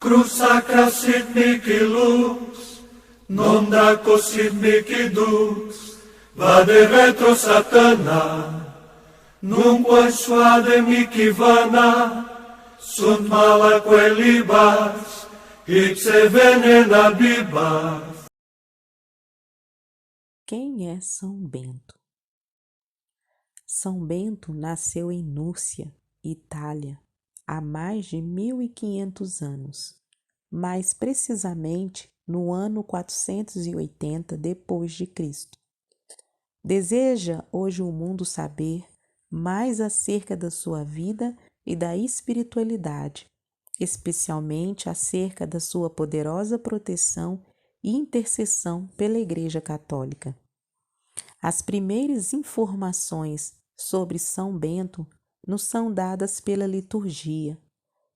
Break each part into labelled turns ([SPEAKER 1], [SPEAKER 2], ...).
[SPEAKER 1] Cruz sacra sit mihi lux, non daco sit mihi dux, vade retro Satana, nunque suade mihi vana, sunt mala quelibas, ipse venena bibas.
[SPEAKER 2] Quem é São Bento? São Bento nasceu em Núrcia, Itália, há mais de 1500 anos, mais precisamente no ano 480 depois de Cristo. Deseja hoje o mundo saber mais acerca da sua vida e da espiritualidade, especialmente acerca da sua poderosa proteção e intercessão pela Igreja Católica. As primeiras informações sobre São Bento nos são dadas pela liturgia,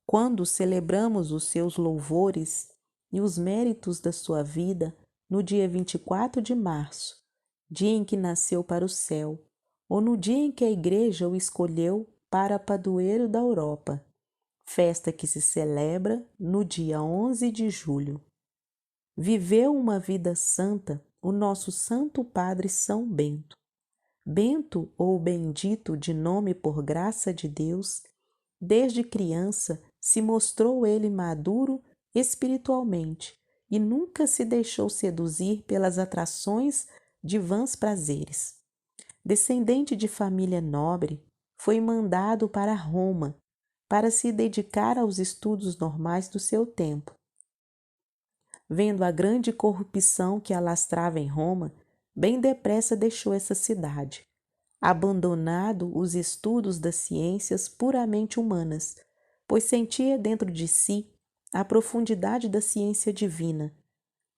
[SPEAKER 2] quando celebramos os seus louvores e os méritos da sua vida no dia 24 de março, dia em que nasceu para o céu, ou no dia em que a Igreja o escolheu para padroeiro da Europa, festa que se celebra no dia 11 de julho. Viveu uma vida santa o nosso Santo Padre São Bento. Bento, ou bendito de nome por graça de Deus, desde criança se mostrou ele maduro espiritualmente e nunca se deixou seduzir pelas atrações de vãs prazeres. Descendente de família nobre, foi mandado para Roma para se dedicar aos estudos normais do seu tempo. Vendo a grande corrupção que alastrava em Roma, bem depressa deixou essa cidade, abandonado os estudos das ciências puramente humanas, pois sentia dentro de si a profundidade da ciência divina.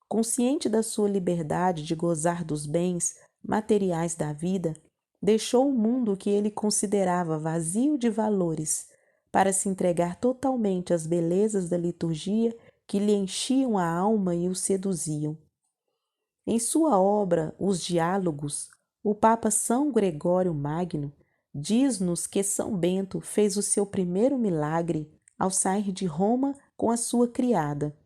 [SPEAKER 2] Consciente da sua liberdade de gozar dos bens materiais da vida, deixou o mundo que ele considerava vazio de valores para se entregar totalmente às belezas da liturgia que lhe enchiam a alma e o seduziam. Em sua obra Os Diálogos, o Papa São Gregório Magno diz-nos que São Bento fez o seu primeiro milagre ao sair de Roma com a sua criada.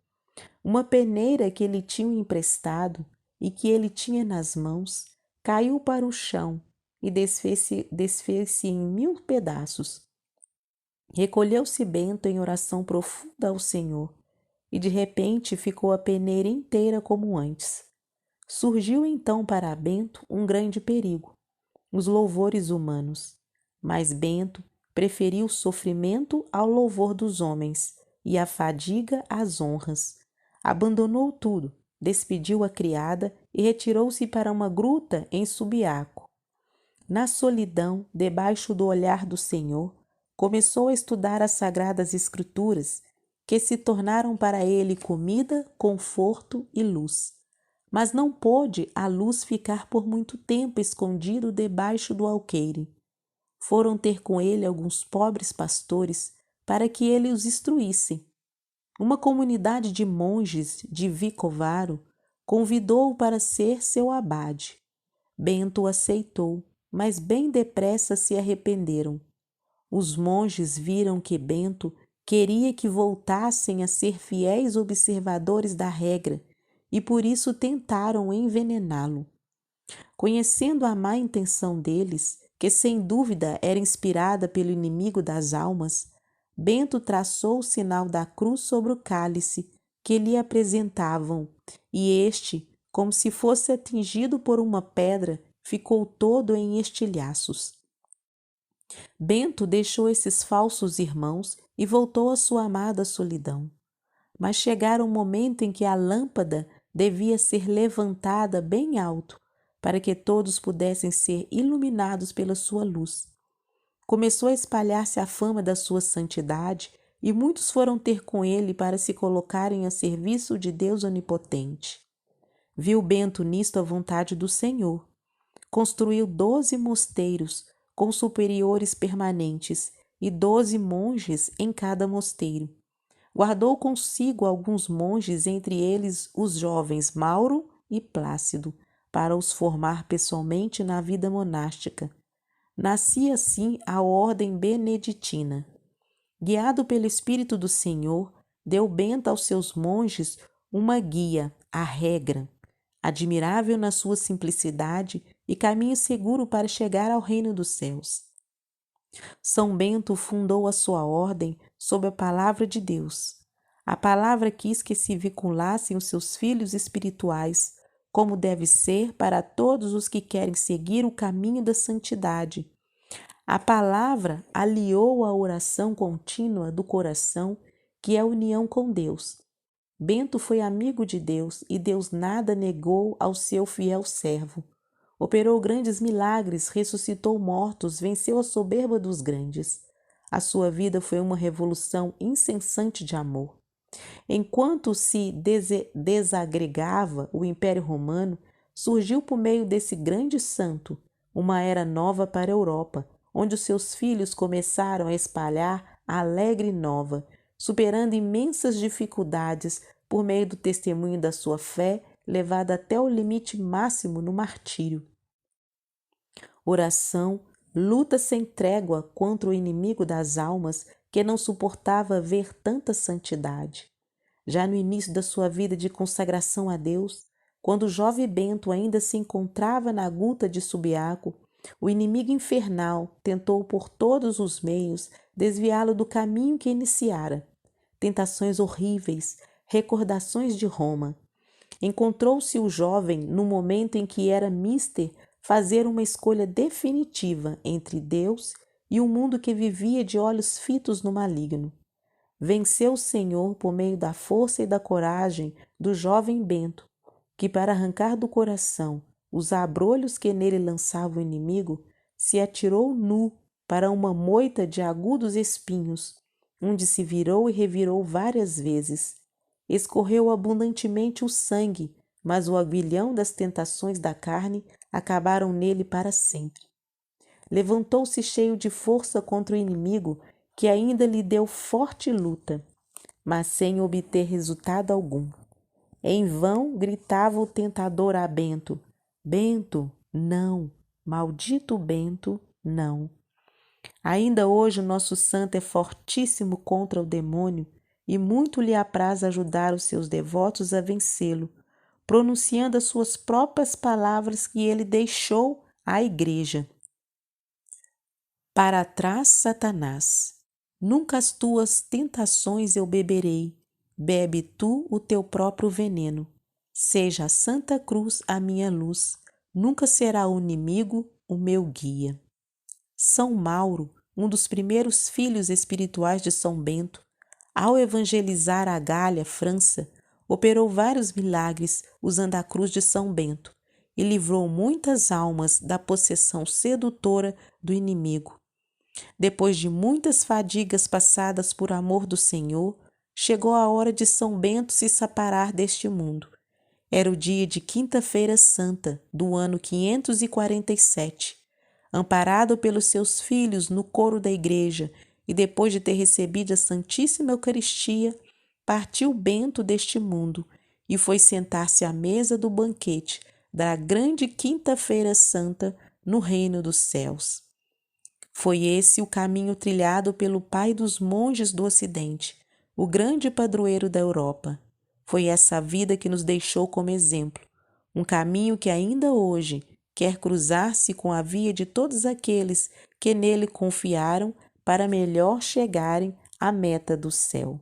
[SPEAKER 2] Uma peneira que lhe tinham emprestado e que ele tinha nas mãos caiu para o chão e desfez-se em 1000 pedaços. Recolheu-se Bento em oração profunda ao Senhor e de repente ficou a peneira inteira como antes. Surgiu então para Bento um grande perigo, os louvores humanos, mas Bento preferiu o sofrimento ao louvor dos homens e a fadiga às honras. Abandonou tudo, despediu a criada e retirou-se para uma gruta em Subiaco. Na solidão, debaixo do olhar do Senhor, começou a estudar as sagradas Escrituras, que se tornaram para ele comida, conforto e luz. Mas não pôde a luz ficar por muito tempo escondido debaixo do alqueire. Foram ter com ele alguns pobres pastores para que ele os instruísse. Uma comunidade de monges de Vicovaro convidou-o para ser seu abade. Bento o aceitou, mas bem depressa se arrependeram. Os monges viram que Bento queria que voltassem a ser fiéis observadores da regra e por isso tentaram envenená-lo. Conhecendo a má intenção deles, que sem dúvida era inspirada pelo inimigo das almas, Bento traçou o sinal da cruz sobre o cálice que lhe apresentavam, e este, como se fosse atingido por uma pedra, ficou todo em estilhaços. Bento deixou esses falsos irmãos e voltou à sua amada solidão. Mas chegara um momento em que a lâmpada devia ser levantada bem alto, para que todos pudessem ser iluminados pela sua luz. Começou a espalhar-se a fama da sua santidade e muitos foram ter com ele para se colocarem a serviço de Deus Onipotente. Viu Bento nisto a vontade do Senhor. Construiu 12 mosteiros com superiores permanentes e 12 monges em cada mosteiro. Guardou consigo alguns monges, entre eles os jovens Mauro e Plácido, para os formar pessoalmente na vida monástica. Nascia assim a ordem beneditina. Guiado pelo Espírito do Senhor, deu Bento aos seus monges uma guia, a regra, admirável na sua simplicidade e caminho seguro para chegar ao reino dos céus. São Bento fundou a sua ordem sob a palavra de Deus. A palavra quis que se vinculassem os seus filhos espirituais, como deve ser para todos os que querem seguir o caminho da santidade. A palavra aliou a oração contínua do coração, que é a união com Deus. Bento foi amigo de Deus e Deus nada negou ao seu fiel servo. Operou grandes milagres, ressuscitou mortos, venceu a soberba dos grandes. A sua vida foi uma revolução incessante de amor. Enquanto se desagregava o Império Romano, surgiu por meio desse grande santo uma era nova para a Europa, onde os seus filhos começaram a espalhar a alegre nova, superando imensas dificuldades por meio do testemunho da sua fé, levada até o limite máximo no martírio. Oração, luta sem trégua contra o inimigo das almas que não suportava ver tanta santidade. Já no início da sua vida de consagração a Deus, quando o jovem Bento ainda se encontrava na gruta de Subiaco, o inimigo infernal tentou por todos os meios desviá-lo do caminho que iniciara. Tentações horríveis, recordações de Roma. Encontrou-se o jovem no momento em que era mister fazer uma escolha definitiva entre Deus e o mundo que vivia de olhos fitos no maligno. Venceu o Senhor por meio da força e da coragem do jovem Bento, que para arrancar do coração os abrolhos que nele lançava o inimigo, se atirou nu para uma moita de agudos espinhos, onde se virou e revirou várias vezes. Escorreu abundantemente o sangue, mas o aguilhão das tentações da carne acabaram nele para sempre. Levantou-se cheio de força contra o inimigo, que ainda lhe deu forte luta, mas sem obter resultado algum. Em vão gritava o tentador a Bento: Bento, não, maldito Bento, não. Ainda hoje o nosso santo é fortíssimo contra o demônio e muito lhe apraz ajudar os seus devotos a vencê-lo, pronunciando as suas próprias palavras que ele deixou à igreja. Para trás, Satanás. Nunca as tuas tentações eu beberei, bebe tu o teu próprio veneno. Seja a Santa Cruz a minha luz, nunca será o inimigo o meu guia. São Mauro, um dos primeiros filhos espirituais de São Bento, ao evangelizar a Gália, França, operou vários milagres usando a cruz de São Bento e livrou muitas almas da possessão sedutora do inimigo. Depois de muitas fadigas passadas por amor do Senhor, chegou a hora de São Bento se separar deste mundo. Era o dia de Quinta-feira Santa, do ano 547. Amparado pelos seus filhos no coro da igreja e depois de ter recebido a Santíssima Eucaristia, partiu Bento deste mundo e foi sentar-se à mesa do banquete da grande Quinta-feira Santa no reino dos céus. Foi esse o caminho trilhado pelo pai dos monges do Ocidente, o grande padroeiro da Europa. Foi essa vida que nos deixou como exemplo, um caminho que ainda hoje quer cruzar-se com a via de todos aqueles que nele confiaram para melhor chegarem à meta do céu.